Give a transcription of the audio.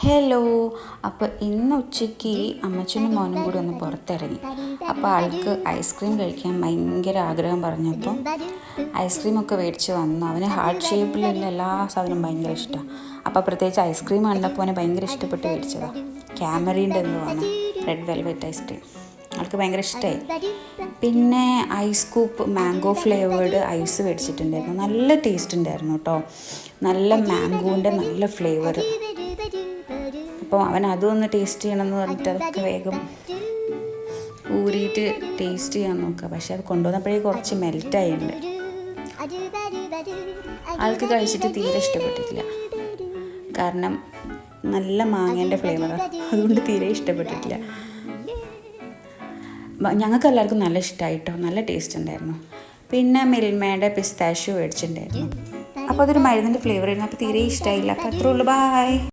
Hello. അപ്പോൾ ഇന്ന് ഉച്ചയ്ക്ക് അമ്മച്ചനും മോനും കൂടി ഒന്ന് പുറത്തിറങ്ങി. അപ്പോൾ ആൾക്ക് ഐസ്ക്രീം കഴിക്കാൻ ഭയങ്കര ആഗ്രഹം പറഞ്ഞപ്പോൾ ഐസ്ക്രീമൊക്കെ മേടിച്ച് വന്നു. അവന് ഹാർട്ട് ഷേപ്പിലുള്ള എല്ലാ സാധനവും ഭയങ്കര ഇഷ്ടമാണ്. അപ്പോൾ പ്രത്യേകിച്ച് ഐസ്ക്രീം കണ്ടപ്പോൾ അവന് ഭയങ്കര ഇഷ്ടപ്പെട്ട് മേടിച്ചതാണ്. ക്യാമറീൻ്റെ എന്തോ ആണ് റെഡ് വെൽവെറ്റ് ഐസ്ക്രീം. ആൾക്ക് ഭയങ്കര ഇഷ്ടമായി. പിന്നെ ഐസ് കൂപ്പ് മാംഗോ ഫ്ലേവേർഡ് ഐസ് മേടിച്ചിട്ടുണ്ടായിരുന്നു. നല്ല ടേസ്റ്റ് ഉണ്ടായിരുന്നു കേട്ടോ. നല്ല മാംഗോൻ്റെ നല്ല ഫ്ലേവർ. അപ്പോൾ അവൻ അതൊന്ന് ടേസ്റ്റ് ചെയ്യണമെന്ന് പറഞ്ഞിട്ട് അതൊക്കെ വേഗം ഊരിയിട്ട് ടേസ്റ്റ് ചെയ്യാൻ നോക്കുക. പക്ഷെ അത് കൊണ്ടുവന്നപ്പോഴേ കുറച്ച് മെൽറ്റായിട്ടുണ്ട്. ആൾക്ക് കഴിച്ചിട്ട് തീരെ ഇഷ്ടപ്പെട്ടിട്ടില്ല. കാരണം നല്ല മാങ്ങേൻ്റെ ഫ്ലേവറാണ്, അതുകൊണ്ട് തീരെ ഇഷ്ടപ്പെട്ടിട്ടില്ല. ഞങ്ങൾക്ക് എല്ലാവർക്കും നല്ല ഇഷ്ടമായിട്ടോ, നല്ല ടേസ്റ്റ് ഉണ്ടായിരുന്നു. പിന്നെ മിൽമയുടെ പിസ്താഷ്യോ മേടിച്ചിട്ടുണ്ടായിരുന്നു. അപ്പോൾ അതൊരു മരുന്നിൻ്റെ ഫ്ലേവർ ആയിരുന്നു. അപ്പോൾ തീരെ ഇഷ്ടമായില്ല. അപ്പോൾ അത്രേ ഉള്ളൂ. ബായ്.